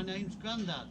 my name's Grandad.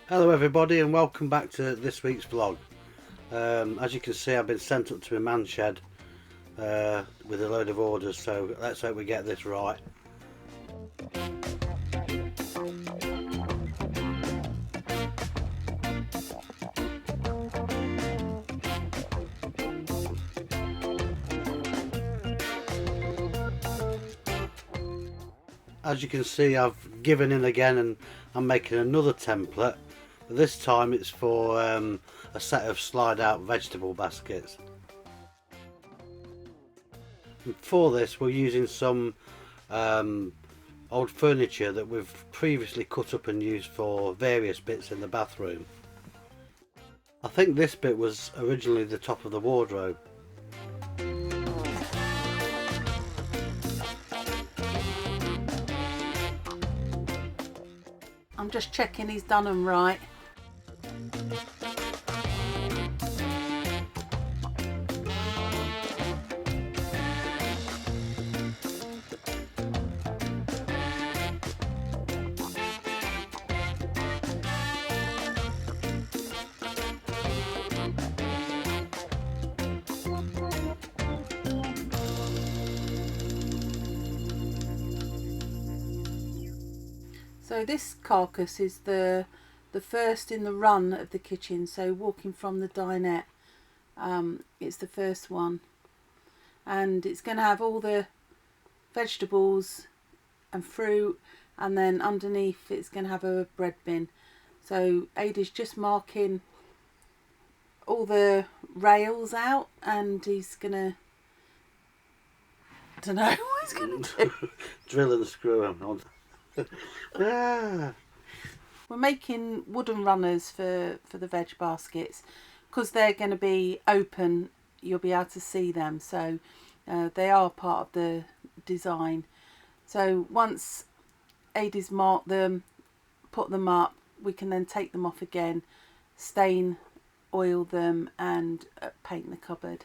Hello everybody and welcome back to this week's vlog. As you can see, I've been sent up to my man shed with a load of orders, so let's hope we get this right. As you can see, I've given in again and I'm making another template. But this time it's for a set of slide out vegetable baskets. And for this we're using some old furniture that we've previously cut up and used for various bits in the bathroom. I think this bit was originally the top of the wardrobe. I'm just checking he's done them right. So this carcass is the first in the run of the kitchen, so walking from the dinette, it's the first one, and it's going to have all the vegetables and fruit, and then underneath it's going to have a bread bin. So Ada's just marking all the rails out and he's going to, I don't know what he's going to do. Drill and screw them on. Ah. We're making wooden runners for the veg baskets because they're going to be open. You'll be able to see them, so they are part of the design. So once Ada's marked them, put them up, we can then take them off again, stain, oil them and paint the cupboard.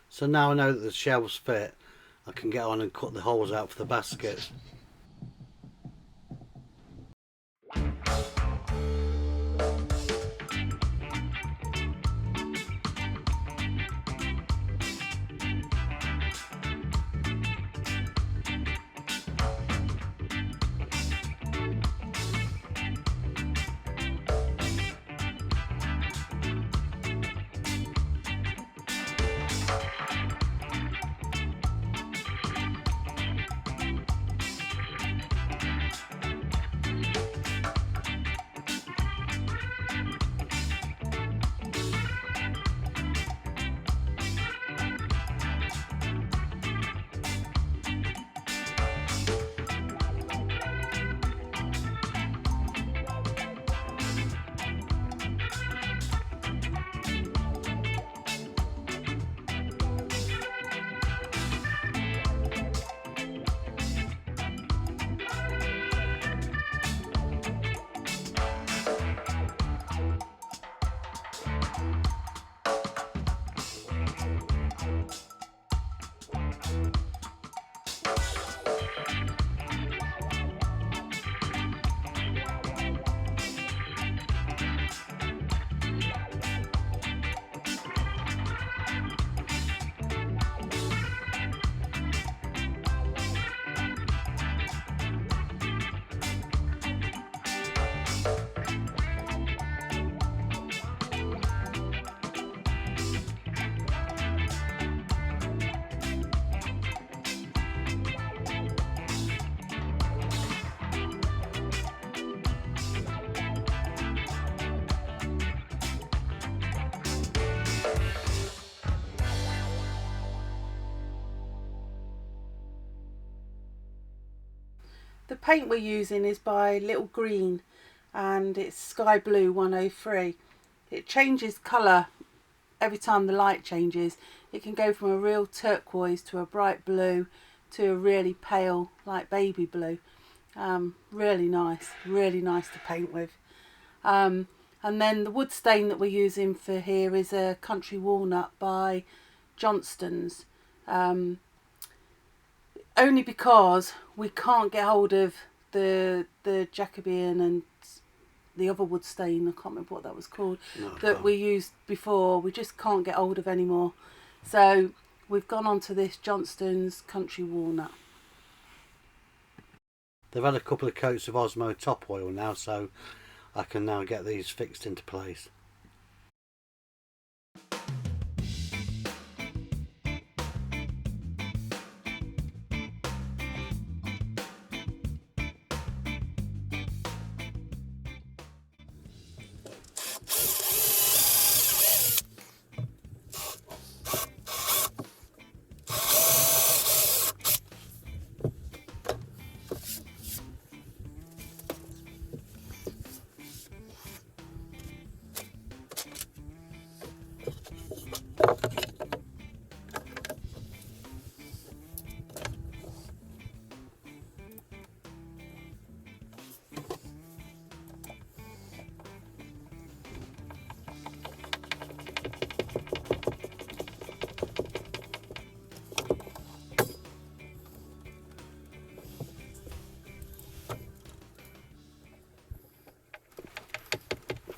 So now I know that the shelves fit, I can get on and cut the holes out for the baskets. The paint we're using is by Little Green, and it's Sky Blue 103. It changes colour every time the light changes. It can go from a real turquoise to a bright blue to a really pale, like baby blue. Really nice to paint with. And then the wood stain that we're using for here is a Country Walnut by Johnston's. Only because we can't get hold of the Jacobean and the other wood stain, I can't remember what that was called, that we used before. We just can't get hold of anymore. So we've gone on to this Johnston's Country Walnut. They've had a couple of coats of Osmo top oil now, so I can now get these fixed into place.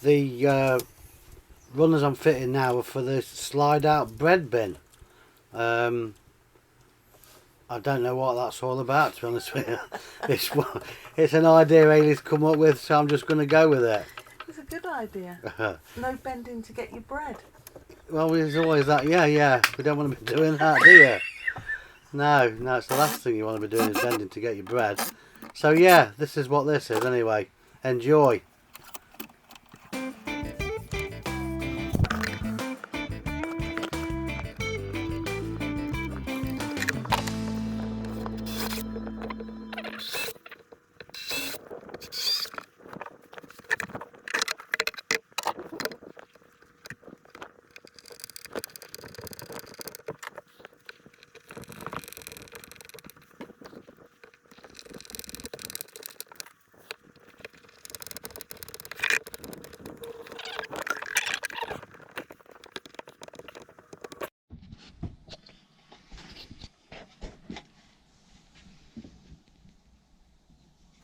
The runners I'm fitting now are for the slide out bread bin. I don't know what that's all about, to be honest with you. It's an idea Ailey's come up with, so I'm just going to go with it. It's a good idea. No bending to get your bread. Well, there's always that, yeah. We don't want to be doing that, do you? No, it's the last thing you want to be doing is bending to get your bread. So yeah, this is what this is anyway. Enjoy.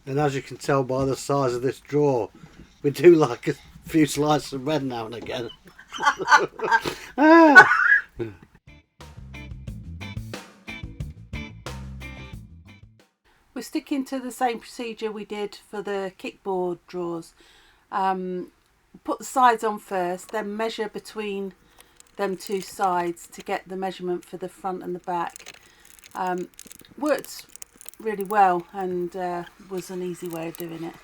And as you can tell by the size of this drawer, we do like a few slices of bread now and again. We're sticking to the same procedure we did for the kickboard drawers. Put the sides on first, then measure between them two sides to get the measurement for the front and the back. Worked really well and was an easy way of doing it.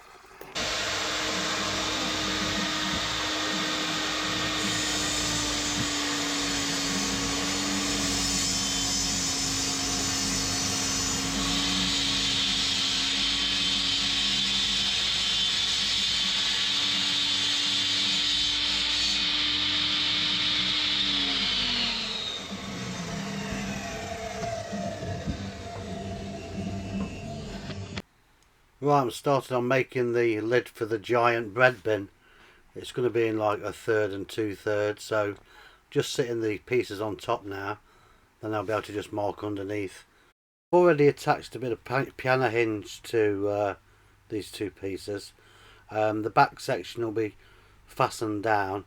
Right, I'm started on making the lid for the giant bread bin. It's going to be in like 1/3 and 2/3, so just sitting the pieces on top now, then I'll be able to just mark underneath. I've already attached a bit of piano hinge to these two pieces. The back section will be fastened down,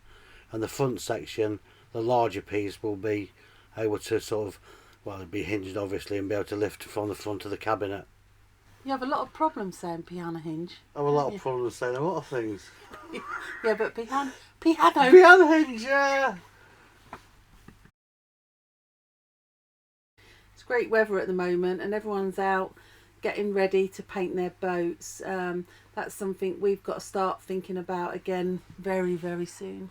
and the front section, the larger piece, will be able to sort of, well, it'll be hinged obviously and be able to lift from the front of the cabinet. You have a lot of problems saying piano hinge. I have a lot of problems saying a lot of things. Yeah, but piano hinge, yeah. It's great weather at the moment and everyone's out getting ready to paint their boats. That's something we've got to start thinking about again very, very soon.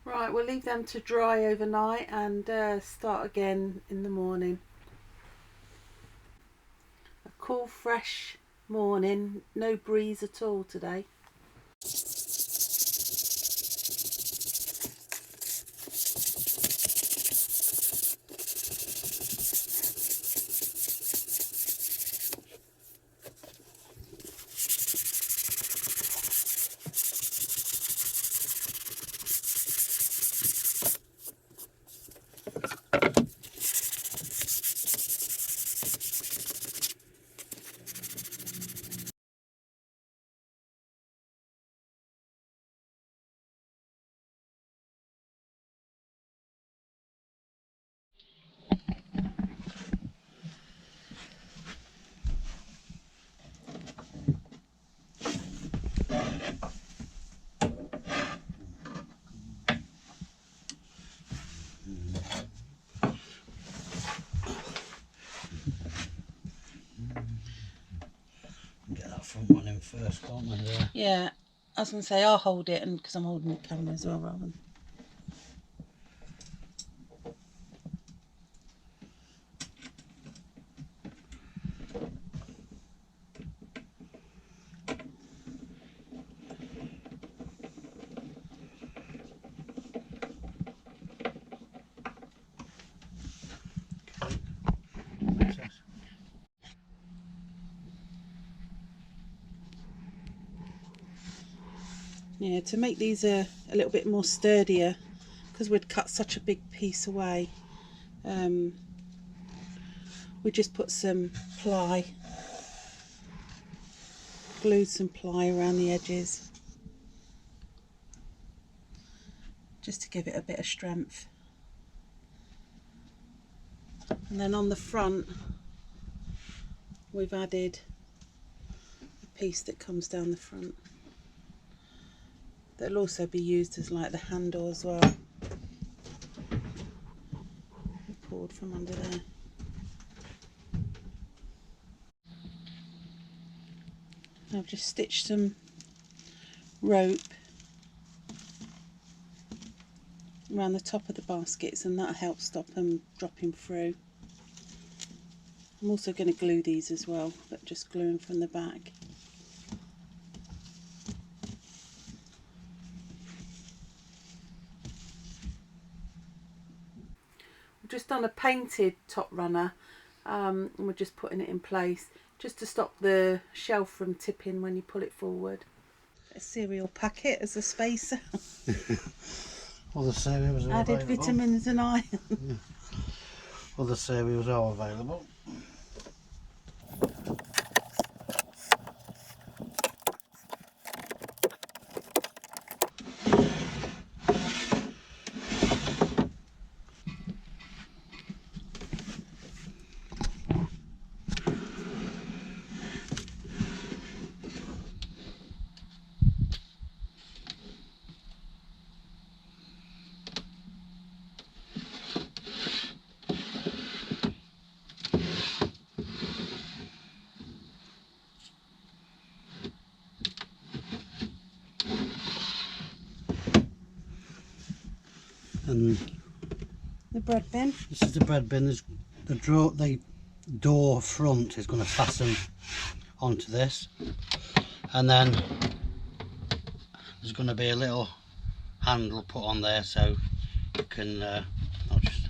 Right, we'll leave them to dry overnight and start again in the morning. A cool, fresh morning, no breeze at all today. Get that front one in first, can't we? There. Yeah, I was going to say I'll hold it, and because I'm holding the camera as well, rather than. Yeah, to make these a little bit more sturdier, because we'd cut such a big piece away, we just put some ply, glued some ply around the edges, just to give it a bit of strength. And then on the front, we've added a piece that comes down the front. That'll also be used as like the handle as well. Pulled from under there. I've just stitched some rope around the top of the baskets, and that'll help stop them dropping through. I'm also going to glue these as well, but just gluing from the back. We've just done a painted top runner, and we're just putting it in place just to stop the shelf from tipping when you pull it forward. A cereal packet as a spacer. Other cereals are Added available. vitamins and iron. Yeah. Other cereals are available. And The bread bin. this is the bread bin. There's the door front is going to fasten onto this, and then there's going to be a little handle put on there, so you can I'll just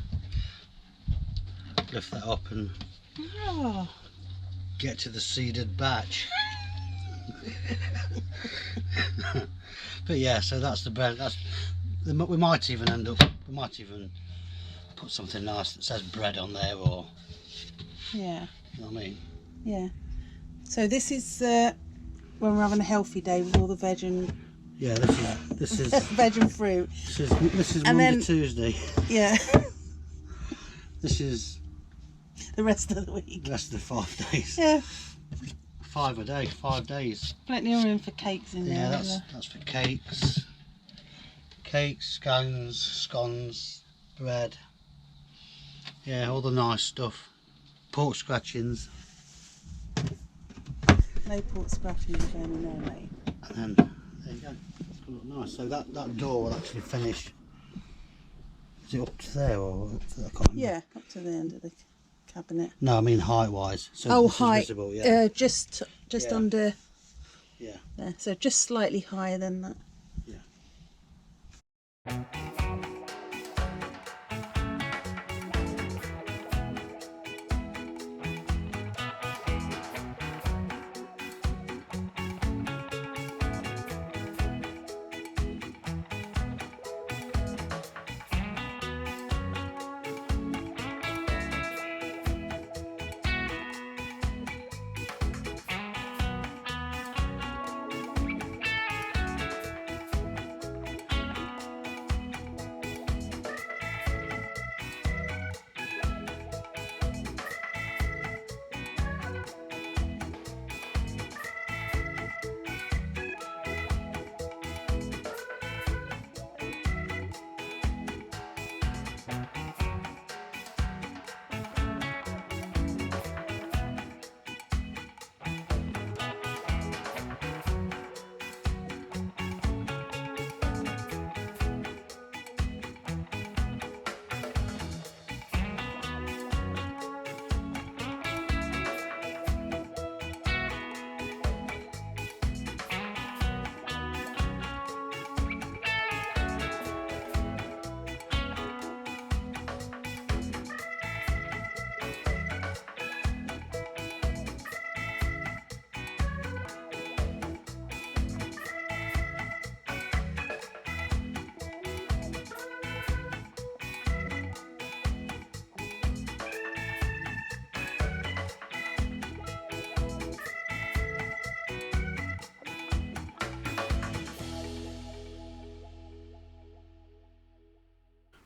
lift that up and get to the seeded batch. But yeah, so that's the bread. We might even put something nice that says bread on there, or Yeah. you know what I mean. Yeah. So this is when we're having a healthy day with all the veg and Yeah, this is veg and fruit. this is And Monday, then- Tuesday. Yeah. This is The rest of the week. the rest of the 5 days. Yeah. 5 a day, 5 days. Plenty of room for cakes in Yeah, there. that's for cakes, scones, bread. Yeah, all the nice stuff. Pork scratchings, No pork scratching in Birmingham, no, mate. and then there you go. It's gonna look nice. So that door will actually finish Is it up to there or up to, I can't remember. Yeah, up to the end of the cabinet. No, I mean height wise. So Oh, this height. is visible, yeah. Just Yeah. under Yeah. there. So just slightly higher than that. Yeah.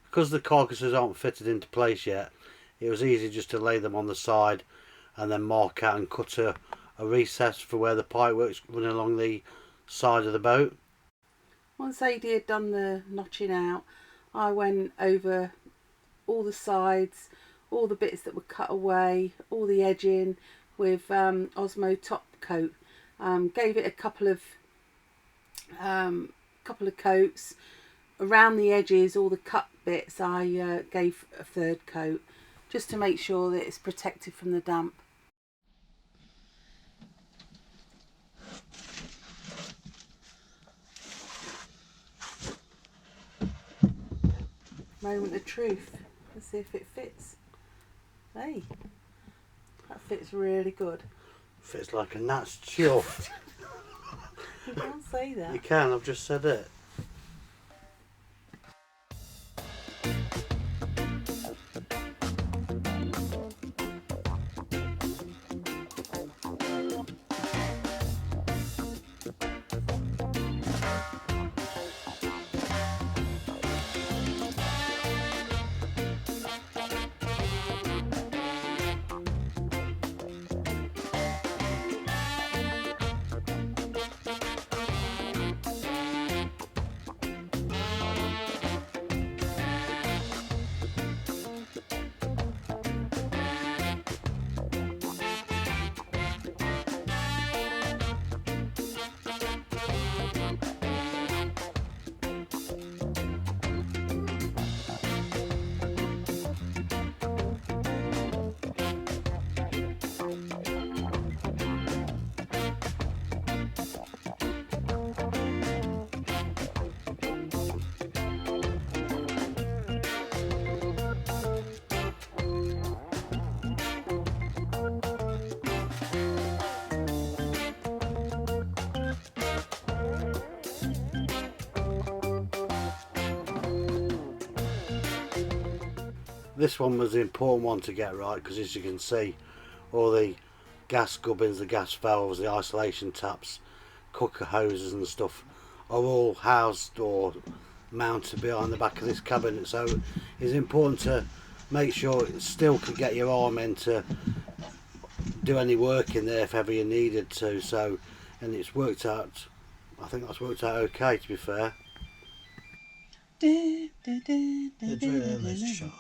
Because the carcasses aren't fitted into place yet, it was easy just to lay them on the side and then mark out and cut a recess for where the pipework's running along the side of the boat. Once Sadie had done the notching out, I went over all the sides, all the bits that were cut away, all the edging with Osmo top coat. Gave it a couple of coats. Around the edges, all the cut bits, I gave a third coat just to make sure that it's protected from the damp. Moment of truth. Let's see if it fits. Hey, that fits really good. Fits like a gnat's chuff. You can't say that. You can, I've just said it. This one was the important one to get right, because as you can see, all the gas gubbins, the gas valves, the isolation taps, cooker hoses and stuff are all housed or mounted behind the back of this cabinet, so it's important to make sure it still could get your arm in to do any work in there if ever you needed to. So, and it's worked out, I think that's worked out okay, to be fair. The drill is charged.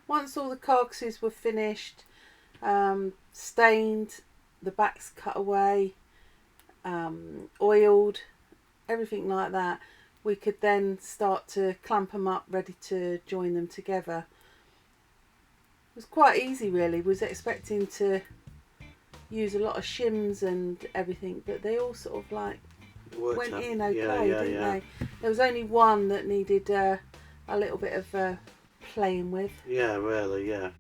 once all the carcasses were finished, stained, the backs cut away, oiled, everything like that, we could then start to clamp them up, ready to join them together. It was quite easy really. Was expecting to use a lot of shims and everything, but they all sort of like went in okay, didn't they? There was only one that needed a little bit of playing with. Yeah, really, yeah.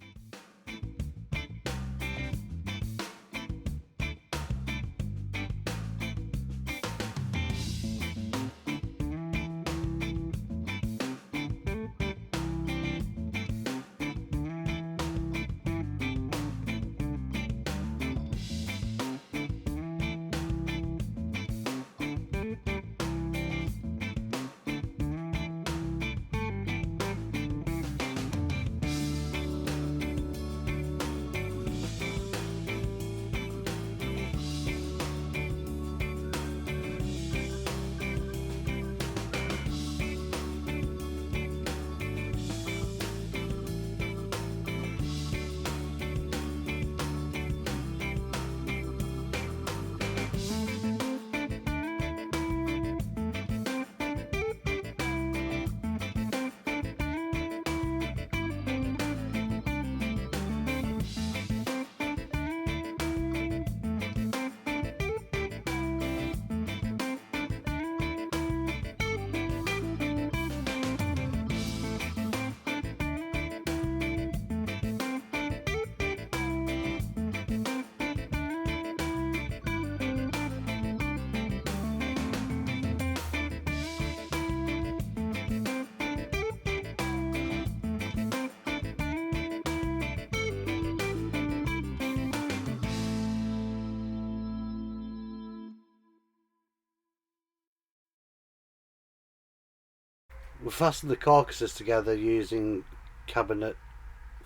We fastened the carcasses together using cabinet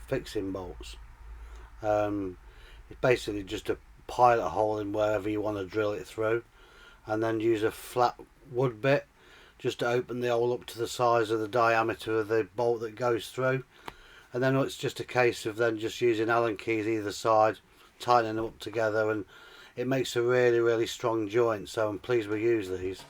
fixing bolts. It's basically just a pilot hole in wherever you want to drill it through, and then use a flat wood bit just to open the hole up to the size of the diameter of the bolt that goes through, and then it's just a case of then just using Allen keys either side, tightening them up together, and it makes a really strong joint. So I'm pleased we use these.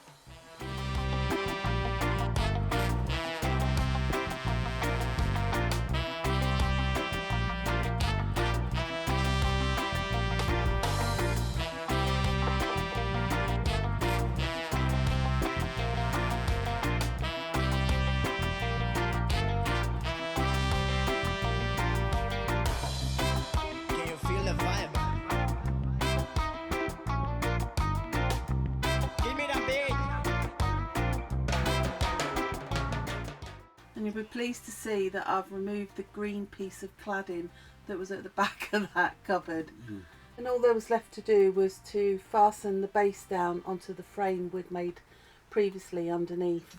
And you'll be pleased to see that I've removed the green piece of cladding that was at the back of that cupboard. And all there was left to do was to fasten the base down onto the frame we'd made previously underneath.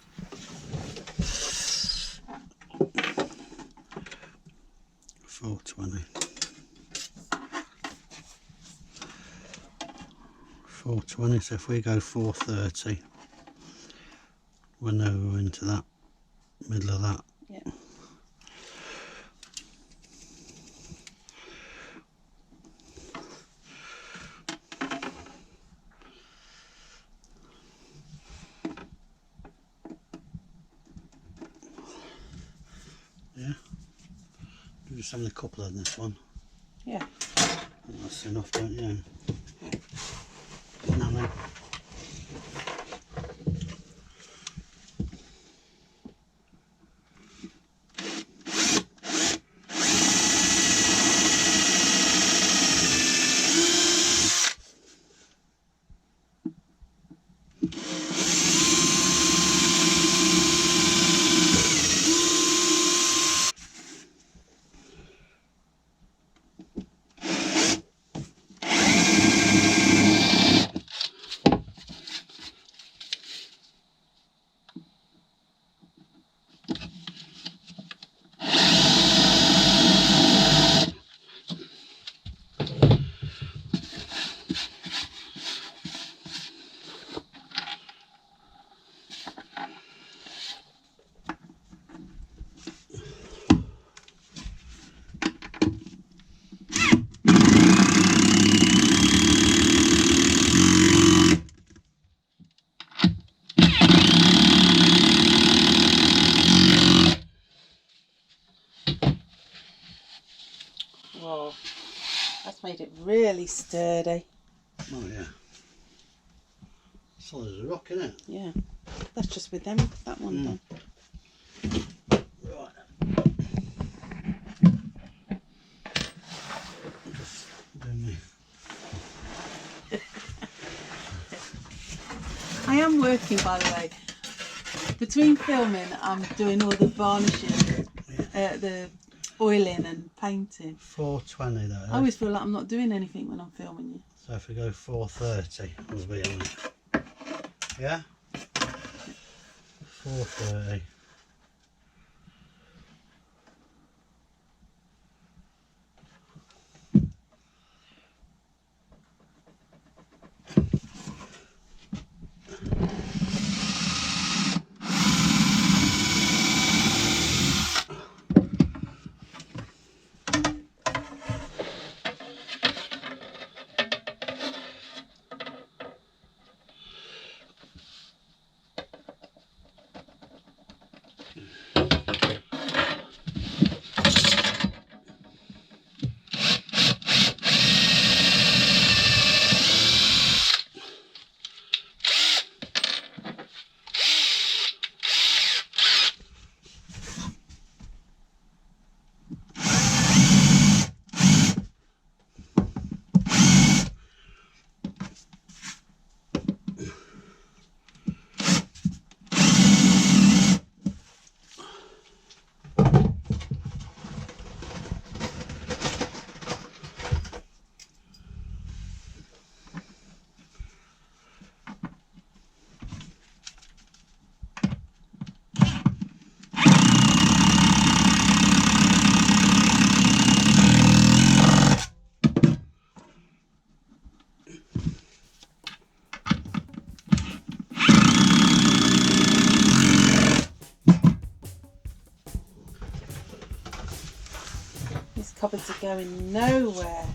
$4.20. $4.20. So if we go $4.30, we're now into that middle of that. Yeah. Yeah. Do just having a couple on this one. Yeah. That's enough, don't you? No, no. Oh, that's made it really sturdy. Oh yeah. Solid as a rock, isn't it? Yeah. That's just with them. That one done. Right. Just doing me. I am working, by the way. Between filming, I'm doing all the varnishing, the oiling and painting. 4:20 though. I always feel like I'm not doing anything when I'm filming you. So if we go 4:30, we'll be on it. Yeah? 4:30. These cupboards are going nowhere.